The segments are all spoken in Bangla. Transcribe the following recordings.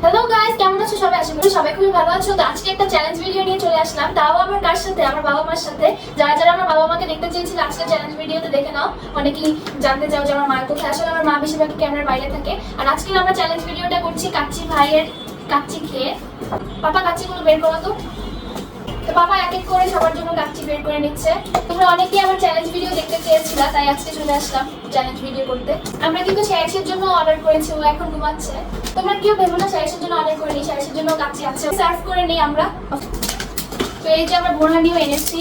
হ্যালো গাইস, কেমন আছো সবাই? আশা করি সবাই খুবই ভালো আছো। তো আজকে একটা চ্যালেঞ্জ ভিডিও নিয়ে চলে আসলাম, তাও আমার কার সাথে? আমার বাবা মার সাথে। যারা যারা আমার বাবা মাকে দেখতে চেয়েছিল আজকে চ্যালেঞ্জ ভিডিওতে দেখে নাও। অনেকেই জানতে চাও যে আমার মা কোথায়। আসলে আমার মা বেশিরভাগ ক্যামেরার বাইরে থাকে। আর আজকে আমরা চ্যালেঞ্জ ভিডিওটা করছি কাচ্চি ভাইয়ের কাচ্চি খেয়ে। পাপা কাচ্চিগুলো বের করো তো। বাবা এক এক করে সবার জন্য কাচ্চি বের করে নিচ্ছে। তোমরা অনেকেই আমার চ্যালেঞ্জ ভিডিও দেখতে চেয়েছিল, তাই আজকে চলে আসলাম চ্যালেঞ্জ ভিডিও করতে। আমরা কিন্তু শ্যারিসের জন্য অর্ডার করেছি, ও এখন ঘুমাচ্ছে। তোমরা কেউ ভেবো না শ্যারিসের জন্য অর্ডার করিনি, শ্যারিসের জন্য কাচ্চি আছে, সার্ভ করে নিই আমরা। তো এই যে আমরা বোনা নিয়েও এনেছি।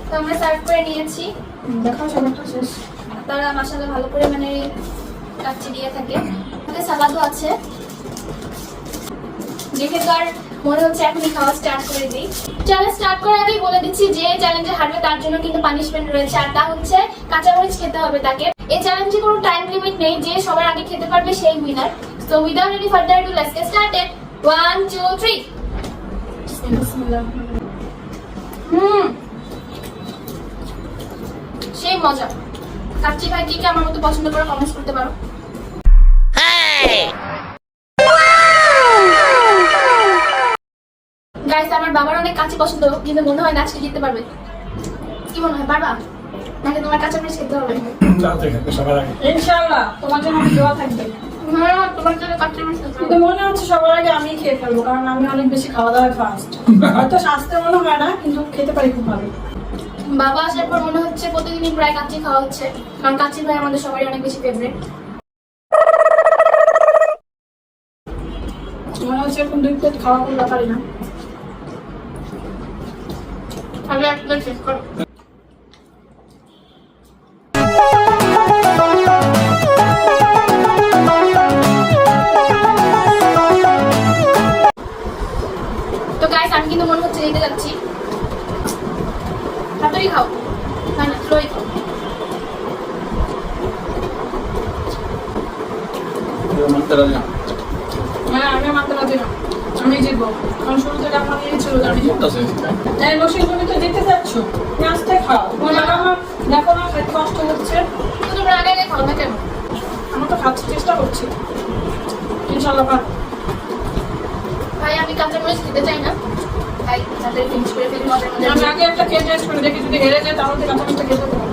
তো আমরা সার্ভ করে নিয়েছি, দেখাও সবারটা শেষ। তারা মাশাআল্লাহ ভালো করে মানে কাচ্চি দিয়ে থাকে। সালাদও আছে, দেখে তো আর মনে হচ্ছে এখনই খাওয়া স্টার্ট করে দিই। চ্যালেঞ্জ স্টার্ট করার আগেই বলে দিচ্ছি যে চ্যালেঞ্জে হারবে তার জন্য কিন্তু পানিশমেন্ট রয়েছে, আর তা হচ্ছে কাঁচামরিচ খেতে হবে তাকে। এই চ্যালেঞ্জে কোনো টাইম লিমিট নেই, যে সবার আগে খেতে পারবে সেই winner. So without any further adu let's get started. 1 2 3। সেই মজা। কাচ্চি ভাই কি আমার মতো পছন্দ করে কমেন্টস করতে পারো। গাইস, আমার বাবার অনেক কাচ্চি পছন্দ, কিন্তু মনে হয় না আজকে জিততে পারবে। কি মনে হয়, পারবা নাকি তোমার কাঁচামরিচ খেতে হবে? ইনশাআল্লাহ তোমার জন্য দোয়া থাকবে। হ্যাঁ, তোমার জন্য কাঁচামরিচ খেতে কিন্তু হবে। মনে হচ্ছে সবার আগে আমি খেয়ে ফেলবো, কারণ আমি অনেক বেশি খাওয়া দাওয়া ফাস্ট। হয়তো স্বাস্থ্য মনে হয় না, কিন্তু খেতে পারি খুব ভালো। বাবা আসার পর মনে হচ্ছে প্রতিদিনই প্রায় কাচ্চি খাওয়া হচ্ছে, কারণ কাচ্চি ভাই আমাদের সবারই অনেক বেশি ফেভারিট। মনে হচ্ছে এখন 2 প্লেট খাওয়া কোনো ব্যাপারই না। তাহলে একটা শেষ করো। তো গাইস, আমি কিন্তু মনে হচ্ছে নিতে যাচ্ছি। তাড়াতাড়ি খাও, না না স্লোই খাও। হ্যাঁ, আমি মানতে পারছি না, আমি জিতবো। কারণ শুরু থেকে আমার নিয়ে ছিল যে আমি জিতবো। এই নসিন, তুমি তো জিততে যাচ্ছ, তুমি আস্তে খাও। তোমার বাবা মা দেখো না খেতে কষ্ট হচ্ছে। তো তোমরা আগে আগে খাও না কেন? আমি তো খাচ্ছি, চেষ্টা করছি। ইনশাআল্লাহ পারবো। ভাই আমি কাঁচামরিচ খেতে চাই না, ভাই তাড়াতাড়ি ফিনিশ করে ফেলি মজার আমি মজার। আগে একটা খেয়ে টেস্ট করে দেখি, যদি হেরে যায় তাহলে কাঁচামরিচটা খেতে পারবো।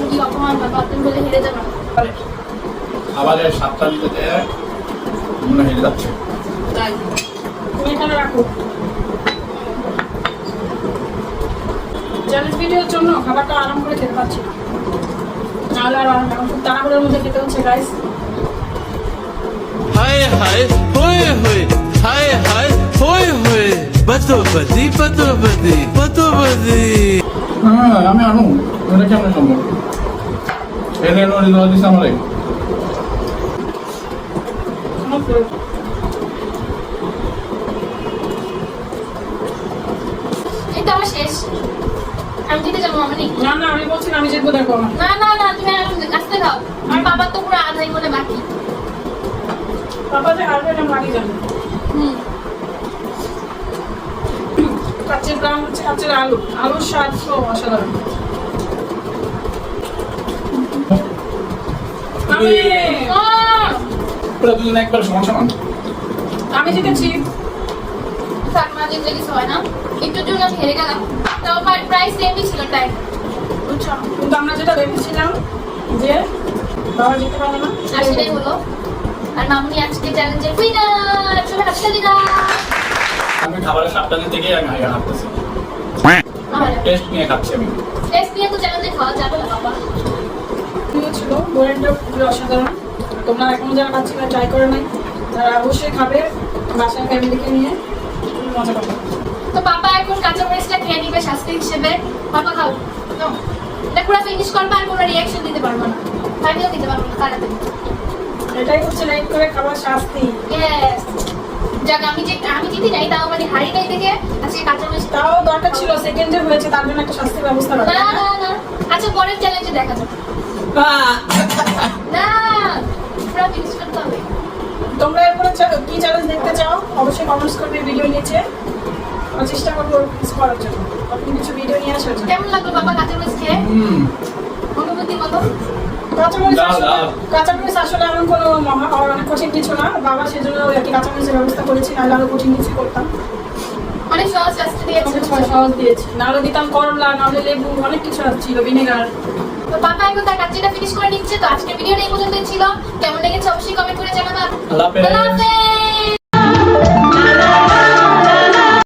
কি অপমান, বাবা তুমি বলে হেরে যাবে। আবার 7টা দিতে মনে হেরে যাচ্ছে। তাই তুমি এখানে রাখো। চ্যালেঞ্জ ভিডিওর জন্য খাবারটা আরাম করে খেতে পারছি না, নাহলে আর আরাম এখন খুব তাড়াহুড়োর মধ্যে খেতে হচ্ছে গাইস। हाय हाय होए होए हाय हाय होए होए बदोबदी बदोबदी बदोबदी। হ্যাঁ, আমি আনু এটা কেমন সম্ভব? এনে নড়ি দেওয়া দিচ্ছে আমার। এই তো আমার শেষ, আমি দিতে যাবো মামনি। না না, আমি বলছি না আমি জিতবো, দেখো আমার। না না না, তুমি আস্তে খাও, আমার বাবা তো পুরো আধাই বলে বাকি। পাপা যে হারবে এটা আমি জানি। কাচ্চির দাম হচ্ছে কাচ্চির আলু, আলুর স্বাদ তো অসাধারণ। পুরো দুজন একবার সমান সমান। আমি জিতেছি। সাকমা জিতলে কিছু হয় না, একটু জন্য আমি হেরে গেলাম। তো প্রাইস সেমই ছিল টাইম, বুঝছো? কিন্তু আমরা যেটা ভেবেছিলাম যে বাবা জিততে পারবে না, আর সেটাই হলো। আর মামুনি আজকে চ্যালেঞ্জের উইনার। সবাই হাততালি দাও। আমি খাবারের 7টা দিতে গিয়ে আমি আগে হাঁটতেছি। টেস্ট নিয়ে খাচ্ছি আমি। টেস্ট নিয়ে তো চ্যালেঞ্জে খাওয়া যাবে না বাবা। ছিল বোরেনটা পুরো অসাধারণ। তোমরা এখনো যারা কাচ্চি ট্রাই করে নাই, তারা অবশ্যই খাবে, বাসায় ফ্যামিলিকে নিয়ে মজা পাবে। তো পাপা এখন কাঁচামরিচটা খেয়ে নিবে শাস্তি হিসেবে। পাপা খাও, নাও। এটা পুরো ফিনিশ করবে, আর কোনো রিঅ্যাকশন দিতে পারবো না, ফাইনাল দিতে পারবো না, তাড়াতাড়ি। এটাই হচ্ছে লাইক করে খাবার শাস্তি। ইয়েস, যাক আমি জিতি নাই, তাও মানে হারি নাই দেখে আজকে কাঁচামরিচ। তাও দরকার ছিল, সেকেন্ডে হয়েছে, তার জন্য একটা শাস্তির ব্যবস্থা করা। না না না, আচ্ছা পরের চ্যালেঞ্জে দেখা যাবে। না পুরো ফিনিশ করতে হবে। তোমরা এরপরে কি চ্যালেঞ্জ দেখতে চাও অবশ্যই কমেন্টস করবে ভিডিও নিচে। আমি চেষ্টা করবো কিছু করার জন্য, আপনি কিছু ভিডিও নিয়ে আসার জন্য। কেমন লাগলো বাবা কাঁচামরিচ খেয়ে? অনুভূতি বলো। কাঁচামরিচ আসলে এমন কোনো অনেক কঠিন কিছু না, বাবা সেজন্য একটি কাঁচামরিচের ব্যবস্থা করেছি, নাহলে আরো কঠিন কিছু করতাম। অনেক সহজ শাস্তি দিয়েছে। সহজ দিয়েছি, নাহলে দিতাম করলা, নাহলে লেবু, অনেক কিছু ছিল, ভিনেগার। তো পাপা এখন তার কাজটা ফিনিশ করে নিচ্ছে। তো আজকের ভিডিওটা এই পর্যন্তই ছিল। কেমন লেগেছে অবশ্যই কমেন্ট করে জানাবা। আল্লাহ হাফেজ। আল্লাহ হাফেজ।